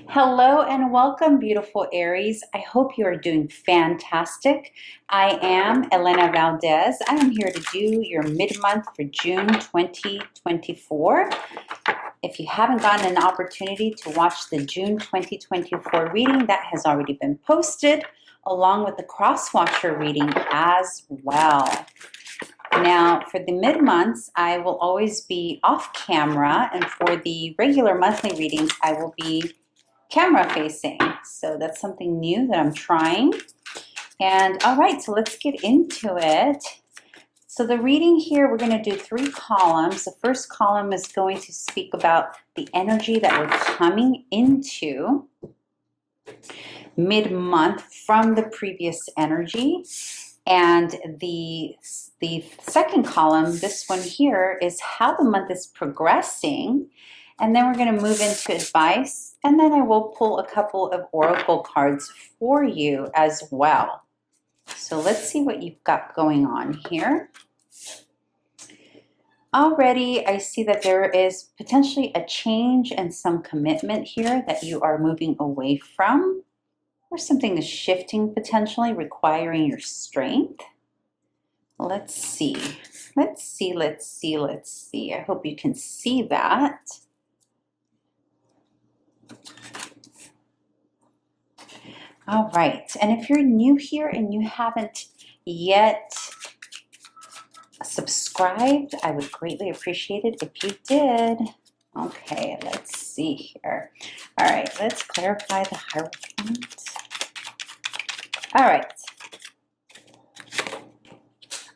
Hello and welcome, beautiful Aries. I hope you are doing fantastic. I am Elena Valdez. I am here to do your mid-month for June 2024. If you haven't gotten an opportunity to watch the June 2024 reading, that has already been posted, along with the cross-watcher reading as well. Now, for the mid-months, I will always be off camera, and for the regular monthly readings, I will be camera facing. So that's something new that I'm trying. And all right, so let's get into it. So the reading here, we're going to do 3 columns. The first column is going to speak about the energy that we're coming into mid-month from the previous energy. And the second column, this one here, is how the month is progressing. And then we're going to move into advice, and then I will pull a couple of oracle cards for you as well. So let's see what you've got going on here. Already, I see that there is potentially a change and some commitment here that you are moving away from, or something is shifting potentially, requiring your strength. Let's see. Let's see. I hope you can see that. All right, and if you're new here and you haven't yet subscribed, I would greatly appreciate it if you did. Okay, let's see here. All right, let's clarify the Hierophant. All right.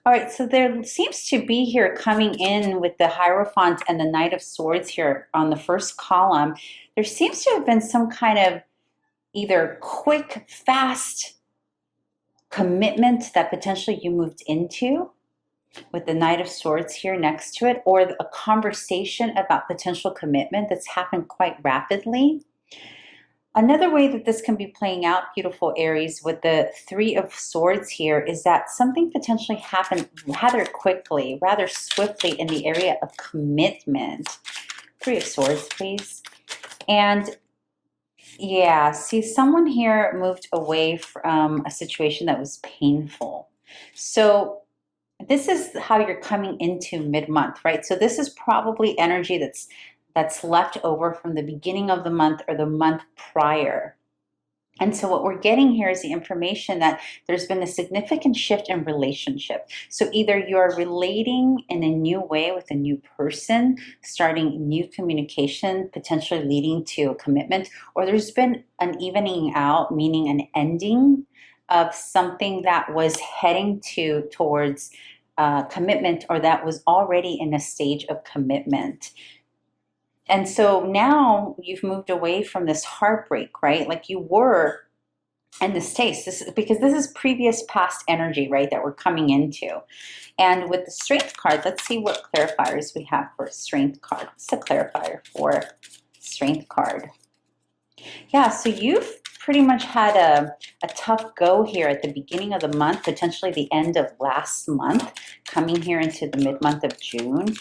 All right, so there seems to be here coming in with the Hierophant and the Knight of Swords here on the first column. There seems to have been some kind of either quick, fast commitment that potentially you moved into with the Knight of Swords here next to it, or a conversation about potential commitment that's happened quite rapidly. Another way that this can be playing out, beautiful Aries, with the 3 of Swords here is that something potentially happened rather quickly, rather swiftly in the area of commitment. 3 of Swords, please. And yeah, see, someone here moved away from a situation that was painful. So this is how you're coming into mid-month, right? So this is probably energy that's left over from the beginning of the month or the month prior. And so what we're getting here is the information that there's been a significant shift in relationship. So either you're relating in a new way with a new person, starting new communication, potentially leading to a commitment, or there's been an evening out, meaning an ending of something that was heading towards commitment, or that was already in a stage of commitment. And so now you've moved away from this heartbreak, right? Like you were in this case, because this is previous past energy, right, that we're coming into. And with the Strength card, let's see what clarifiers we have for Strength card. What's the clarifier for Strength card? Yeah, so you've pretty much had a tough go here at the beginning of the month, potentially the end of last month, coming here into the mid-month of June.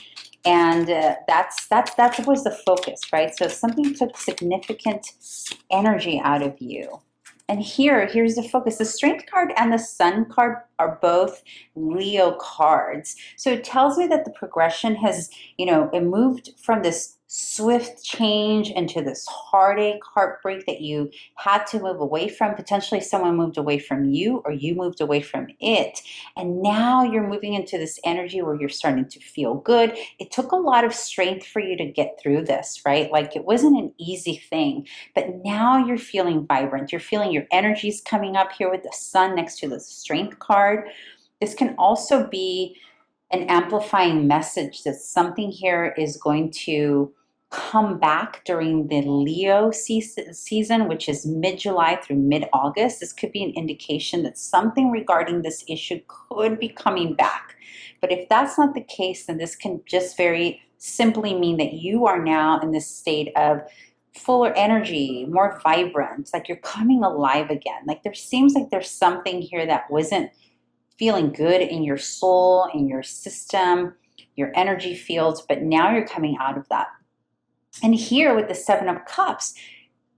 And that was the focus, right? So something took significant energy out of you. And here's the focus. The Strength card and the Sun card are both Leo cards. So it tells me that the progression has, it moved from this swift change into this heartache, heartbreak that you had to move away from. Potentially someone moved away from you, or you moved away from it. And now you're moving into this energy where you're starting to feel good. It took a lot of strength for you to get through this, right? Like it wasn't an easy thing, but now you're feeling vibrant. You're feeling your energies coming up here with the Sun next to the Strength card. This can also be an amplifying message that something here is going to come back during the Leo season, which is mid-July through mid-August. This could be an indication that something regarding this issue could be coming back. But if that's not the case, then this can just very simply mean that you are now in this state of fuller energy, more vibrant, like you're coming alive again. Like there seems like there's something here that wasn't feeling good in your soul, in your system, your energy fields, but now you're coming out of that. And here with the Seven of Cups,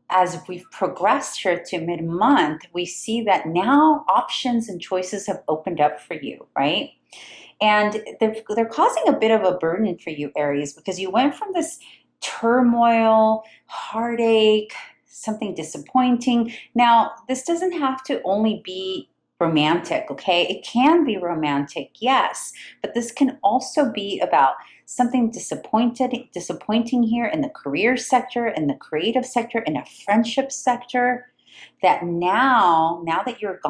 as we've progressed here to mid-month, we see that now options and choices have opened up for you, right? And they're causing a bit of a burden for you, Aries, because you went from this turmoil, heartache, something disappointing. Now, this doesn't have to only be romantic, okay? It can be romantic, yes, but this can also be about something disappointing here in the career sector, in the creative sector, in a friendship sector. That now that you've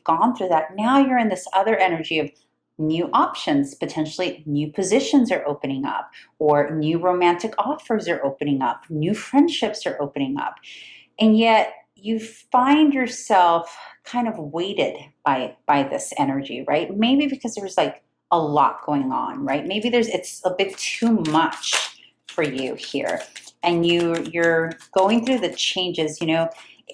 gone through that, now you're in this other energy of new options, potentially new positions are opening up, or new romantic offers are opening up, new friendships are opening up. And yet you find yourself kind of weighted by this energy, right? Maybe because there's like a lot going on, right? Maybe it's a bit too much for you here. And you're going through the changes,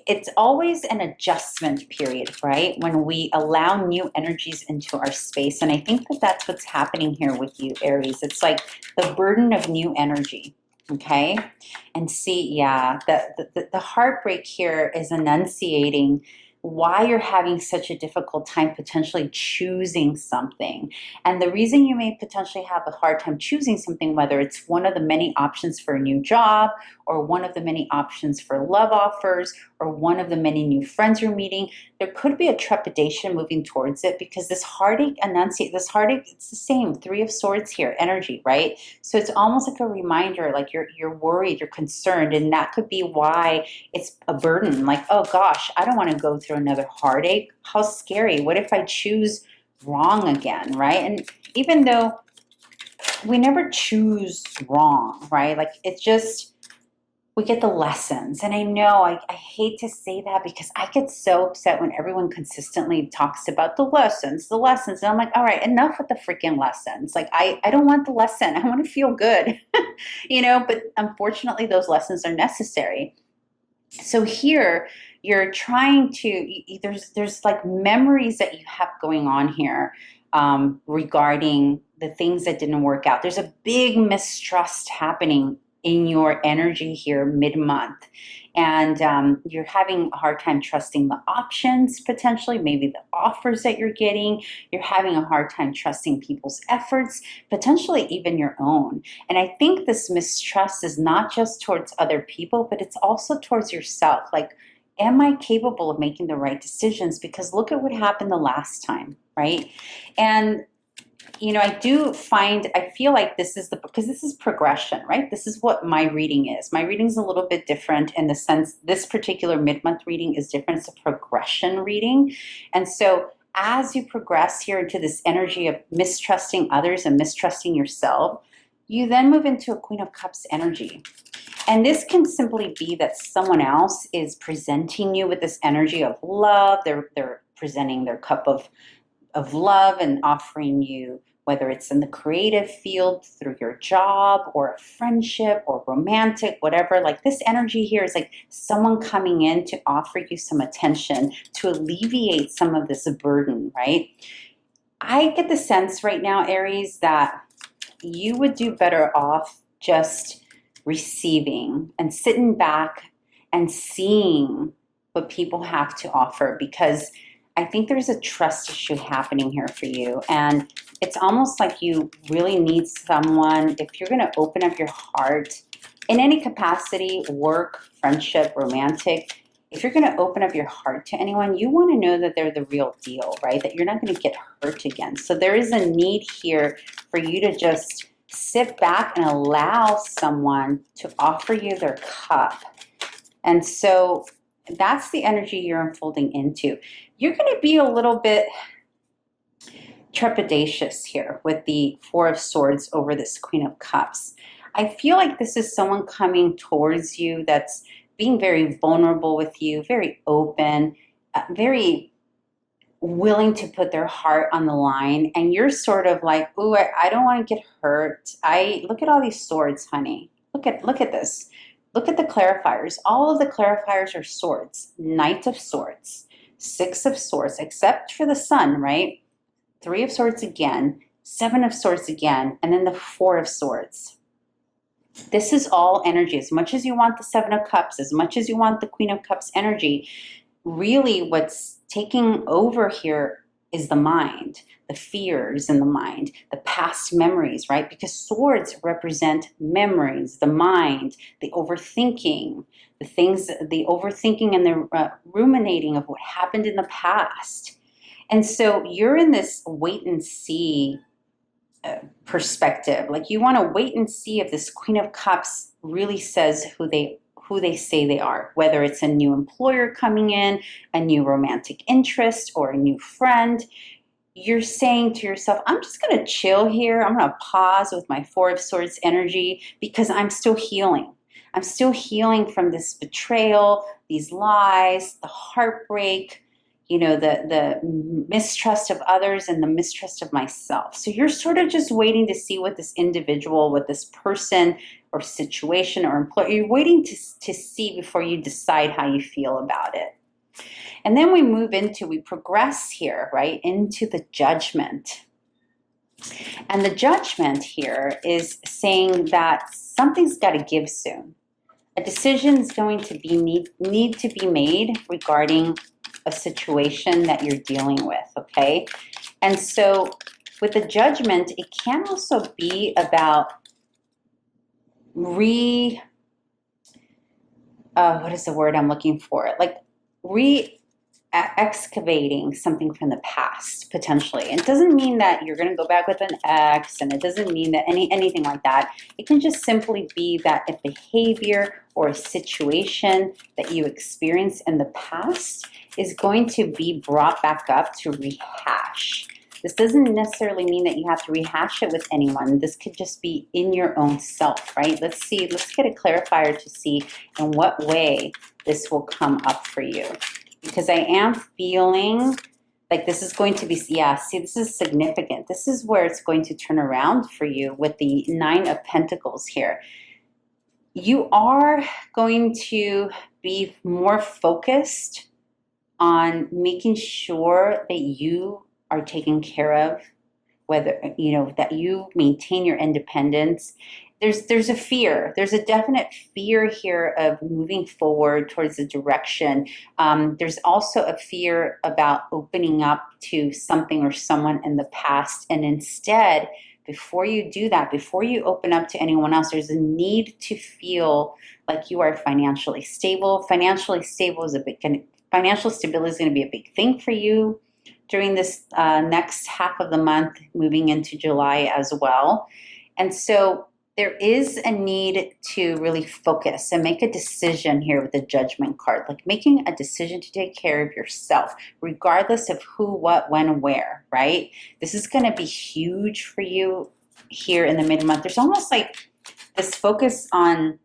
it's always an adjustment period, right? When we allow new energies into our space. And I think that that's what's happening here with you, Aries. It's like the burden of new energy, okay? And see, yeah, the heartbreak here is enunciating why you're having such a difficult time potentially choosing something. And the reason you may potentially have a hard time choosing something, whether it's one of the many options for a new job, or one of the many options for love offers, or one of the many new friends you're meeting, there could be a trepidation moving towards it, because this heartache, it's the same, Three of Swords here, energy, right? So it's almost like a reminder, like you're worried, you're concerned, and that could be why it's a burden. Like, oh gosh, I don't want to go through another heartache. How scary. What if I choose wrong again, right? And even though we never choose wrong, right? Like, it's just, we get the lessons. And I know I hate to say that, because I get so upset when everyone consistently talks about the lessons. And I'm like, all right, enough with the freaking lessons. Like, I don't want the lesson. I want to feel good, but unfortunately those lessons are necessary. So here you're trying to, there's like memories that you have going on here, regarding the things that didn't work out. There's a big mistrust happening in your energy here mid-month. And you're having a hard time trusting the options, potentially, maybe the offers that you're getting. You're having a hard time trusting people's efforts, potentially even your own. And I think this mistrust is not just towards other people, but it's also towards yourself. Like, am I capable of making the right decisions? Because look at what happened the last time, right? And I feel like because this is progression, right? This is what my reading is. My reading is a little bit different in the sense, this particular mid-month reading is different. It's a progression reading. And so as you progress here into this energy of mistrusting others and mistrusting yourself, you then move into a Queen of Cups energy. And this can simply be that someone else is presenting you with this energy of love. They're presenting their cup of love and offering you, whether it's in the creative field through your job, or a friendship, or romantic, whatever. Like, this energy here is like someone coming in to offer you some attention, to alleviate some of this burden, right? I get the sense right now, Aries, that you would do better off just receiving and sitting back and seeing what people have to offer, because I think there's a trust issue happening here for you. And it's almost like you really need someone, if you're going to open up your heart in any capacity, work, friendship, romantic, if you're going to open up your heart to anyone, you want to know that they're the real deal, right? That you're not going to get hurt again. So there is a need here for you to just sit back and allow someone to offer you their cup. And so that's the energy you're unfolding into. You're going to be a little bit trepidatious here with the Four of Swords over this Queen of Cups. I feel like this is someone coming towards you that's being very vulnerable with you, very open, very willing to put their heart on the line. And you're sort of like, ooh, I don't want to get hurt. Look at all these swords, honey. Look at this. Look at the clarifiers. All of the clarifiers are swords. Knight of Swords, Six of Swords, except for the Sun, right? Three of Swords again, Seven of Swords again, and then the Four of Swords. This is all energy. As much as you want the Seven of Cups, as much as you want the Queen of Cups energy, really what's taking over here is the mind, the fears in the mind, the past memories, right? Because swords represent memories, the mind, the overthinking, the overthinking and the ruminating of what happened in the past. And so you're in this wait and see perspective. Like you want to wait and see if this Queen of Cups really says who they say they are, whether it's a new employer coming in, a new romantic interest, or a new friend. You're saying to yourself, I'm just going to chill here. I'm going to pause with my Four of Swords energy because I'm still healing. I'm still healing from this betrayal, these lies, the heartbreak, the mistrust of others and the mistrust of myself. So you're sort of just waiting to see what this individual, what this person or situation or employer, you're waiting to see before you decide how you feel about it. And then we progress here, right, into the Judgment. And the Judgment here is saying that something's got to give soon. A decision is going to need to be made regarding a situation that you're dealing with, okay? And so with the Judgment, it can also be about what is the word I'm looking for? Like excavating something from the past, potentially. It doesn't mean that you're going to go back with an ex, and it doesn't mean that anything like that. It can just simply be that a behavior or a situation that you experienced in the past is going to be brought back up to rehash. This doesn't necessarily mean that you have to rehash it with anyone. This could just be in your own self, right? Let's get a clarifier to see in what way this will come up for you. Because I am feeling like this is going to be, this is significant. This is where it's going to turn around for you with the Nine of Pentacles here. You are going to be more focused on making sure that you are taken care of, whether, that you maintain your independence. There's a fear. There's a definite fear here of moving forward towards a direction. There's also a fear about opening up to something or someone in the past. And instead, before you do that, before you open up to anyone else, there's a need to feel like you are financially stable. Financial stability is going to be a big thing for you during this next half of the month, moving into July as well. And so there is a need to really focus and make a decision here with the Judgment card, like making a decision to take care of yourself, regardless of who, what, when, where, right? This is going to be huge for you here in the mid-month. There's almost like this focus on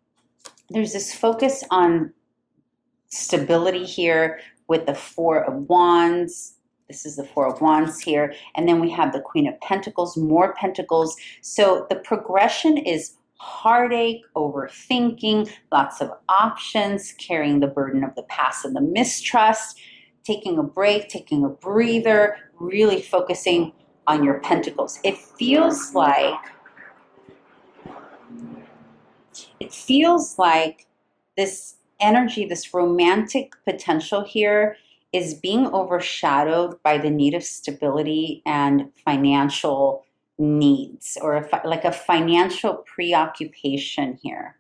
stability here with the Four of Wands. This is the Four of Wands here. And then we have the Queen of Pentacles, more Pentacles. So the progression is heartache, overthinking, lots of options, carrying the burden of the past and the mistrust, taking a break, taking a breather, really focusing on your Pentacles. It feels like this energy, this romantic potential here is being overshadowed by the need of stability and financial needs, or like a financial preoccupation here.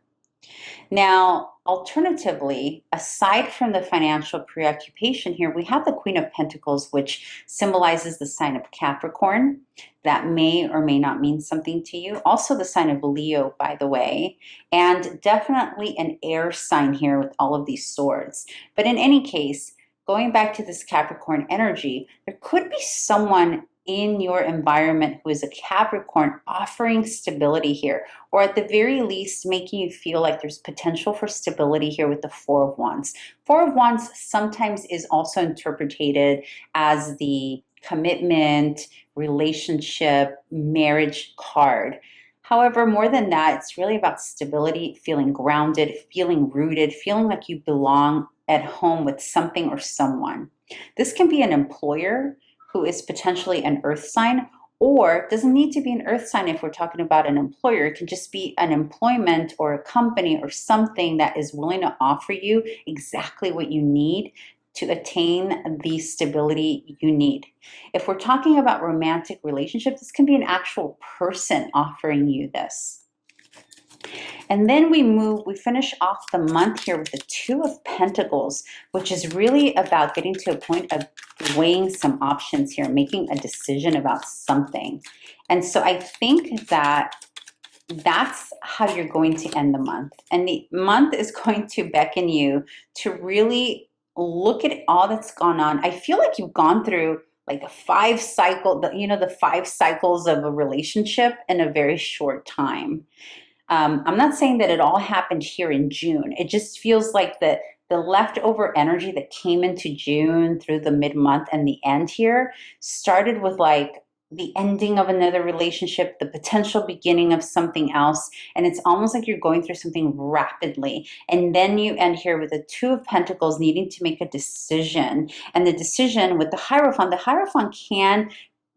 Now, alternatively, aside from the financial preoccupation here, we have the Queen of Pentacles, which symbolizes the sign of Capricorn. That may or may not mean something to you. Also the sign of Leo, by the way, and definitely an air sign here with all of these swords. But in any case, going back to this Capricorn energy, there could be someone in your environment who is a Capricorn offering stability here, or at the very least making you feel like there's potential for stability here with the Four of Wands. Four of Wands sometimes is also interpreted as the commitment, relationship, marriage card. However, more than that, it's really about stability, feeling grounded, feeling rooted, feeling like you belong at home with something or someone. This can be an employer who is potentially an earth sign, Or it doesn't need to be an earth sign if we're talking about an employer. It can just be an employment or a company or something that is willing to offer you exactly what you need to attain the stability you need. If we're talking about romantic relationships, this can be an actual person offering you this. And then we finish off the month here with the Two of Pentacles, which is really about getting to a point of weighing some options here, making a decision about something. And so I think that that's how you're going to end the month. And the month is going to beckon you to really look at all that's gone on. I feel like you've gone through like the 5 cycles of a relationship in a very short time. I'm not saying that it all happened here in June. It just feels like the leftover energy that came into June through the mid-month and the end here started with like the ending of another relationship, the potential beginning of something else. And it's almost like you're going through something rapidly. And then you end here with the Two of Pentacles needing to make a decision. And the decision with the Hierophant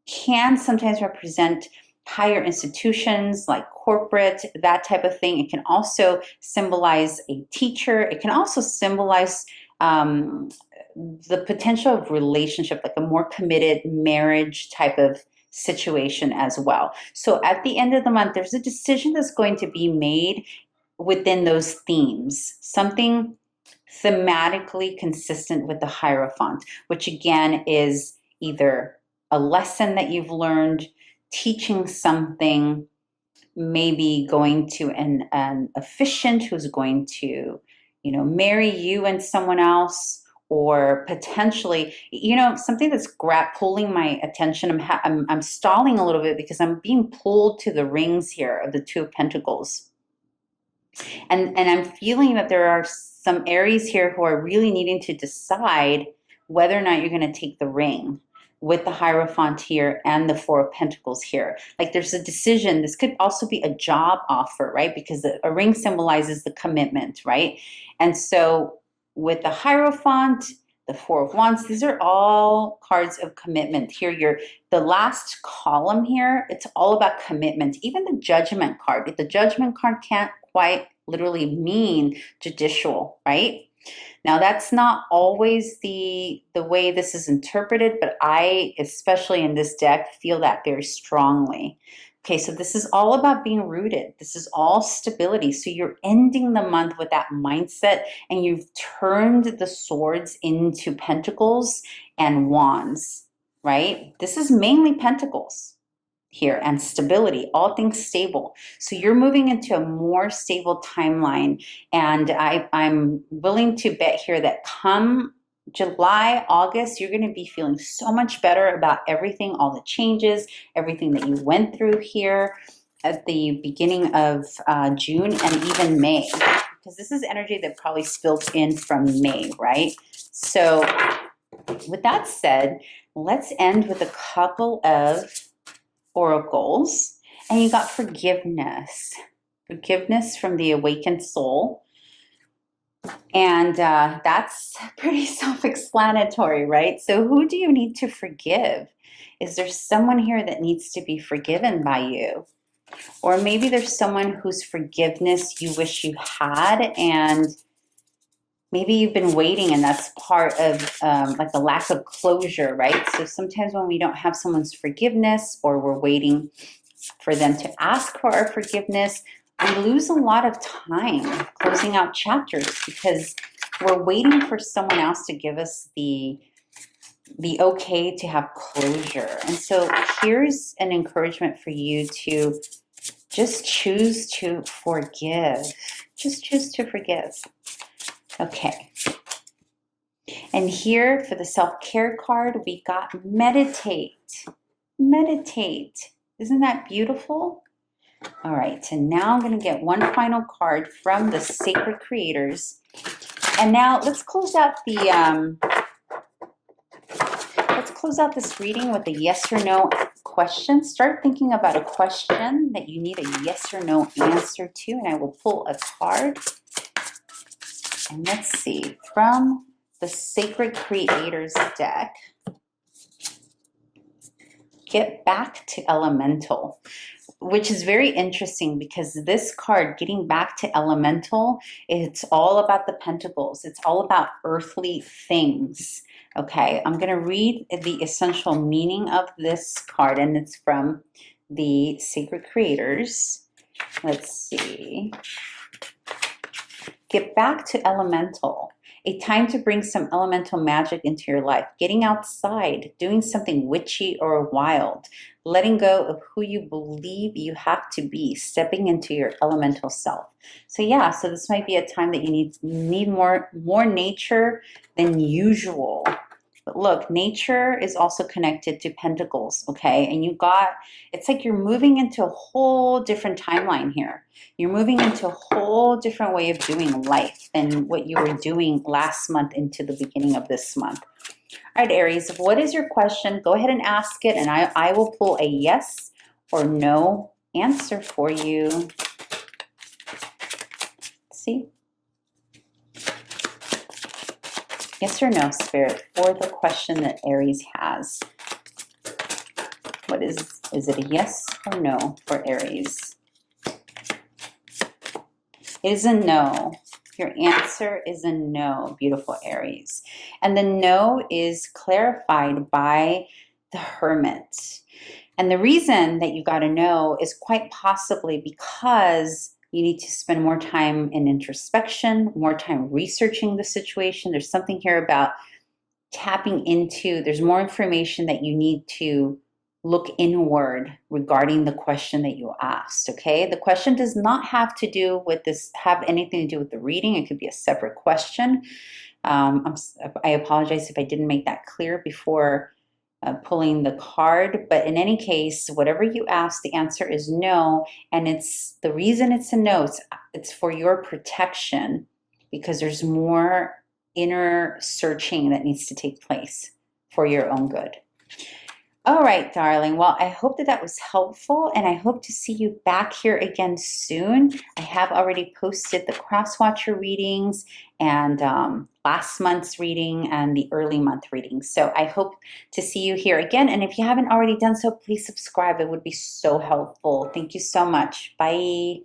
can sometimes represent higher institutions like corporate, that type of thing. It can also symbolize a teacher. It can also symbolize the potential of relationship, like a more committed marriage type of situation as well. So at the end of the month, there's a decision that's going to be made within those themes, something thematically consistent with the Hierophant, which again is either a lesson that you've learned, teaching something, maybe going to an officiant who's going to, marry you and someone else, or potentially, something that's pulling my attention. I'm stalling a little bit because I'm being pulled to the rings here of the Two of Pentacles. And I'm feeling that there are some Aries here who are really needing to decide whether or not you're going to take the ring with the Hierophant here and the Four of Pentacles here. Like there's a decision. This could also be a job offer, right? Because a ring symbolizes the commitment, right? And so with the Hierophant, the Four of Wands, these are all cards of commitment. Here, the last column here, it's all about commitment. Even the Judgment card. The Judgment card can't quite literally mean judicial, right? Now, that's not always the way this is interpreted, but I, especially in this deck, feel that very strongly. Okay, so this is all about being rooted. This is all stability. So you're ending the month with that mindset, and you've turned the swords into pentacles and wands, right? This is mainly pentacles here and stability, all things stable. So you're moving into a more stable timeline. And I'm willing to bet here that come July, August, you're going to be feeling so much better about everything, all the changes, everything that you went through here at the beginning of June and even May, because this is energy that probably spilled in from May, right? So with that said, let's end with a couple of oracles. And you got forgiveness from the awakened soul. And that's pretty self-explanatory, right? So who do you need to forgive? Is there someone here that needs to be forgiven by you? Or maybe there's someone whose forgiveness you wish you had, and maybe you've been waiting, and that's part of like a lack of closure, right? So sometimes when we don't have someone's forgiveness, or we're waiting for them to ask for our forgiveness, we lose a lot of time closing out chapters because we're waiting for someone else to give us the okay to have closure. And so here's an encouragement for you to just choose to forgive. Just choose to forgive. Okay. And here for the self-care card, we got meditate. Meditate. Isn't that beautiful? All right, and now I'm going to get one final card from the Sacred Creators. And now let's close out this reading with a yes or no question. Start thinking about a question that you need a yes or no answer to, and I will pull a card. And let's see, from the Sacred Creators deck. get back to elemental, which is very interesting because this card, getting back to elemental, it's all about the pentacles. It's all about earthly things. Okay, I'm going to read the essential meaning of this card, and it's from the Sacred Creators. Let's see. Get back to elemental. A time to bring some elemental magic into your life. Getting outside, doing something witchy or wild. Letting go of who you believe you have to be. Stepping into your elemental self. So yeah, so this might be a time that you need more nature than usual. But look, nature is also connected to pentacles, okay? And it's like you're moving into a whole different timeline here. You're moving into a whole different way of doing life than what you were doing last month into the beginning of this month. All right, Aries, what is your question? Go ahead and ask it, and I will pull a yes or no answer for you. Let's see. Yes or no, Spirit, for the question that Aries has. What is it a yes or no for Aries? It is a no. Your answer is a no, beautiful Aries. And the no is clarified by the Hermit. And the reason that you got a no is quite possibly because you need to spend more time in introspection, more time researching the situation. There's something here about tapping into, there's more information that you need to look inward regarding the question that you asked, okay? The question does not have anything to do with the reading. It could be a separate question. I apologize if I didn't make that clear before pulling the card, but in any case, whatever you ask, the answer is no, and the reason it's a no, it's for your protection, because there's more inner searching that needs to take place for your own good. All right, darling. Well, I hope that was helpful, and I hope to see you back here again soon. I have already posted the cross-watcher readings and last month's reading and the early month reading. So I hope to see you here again. And if you haven't already done so, please subscribe. It would be so helpful. Thank you so much. Bye.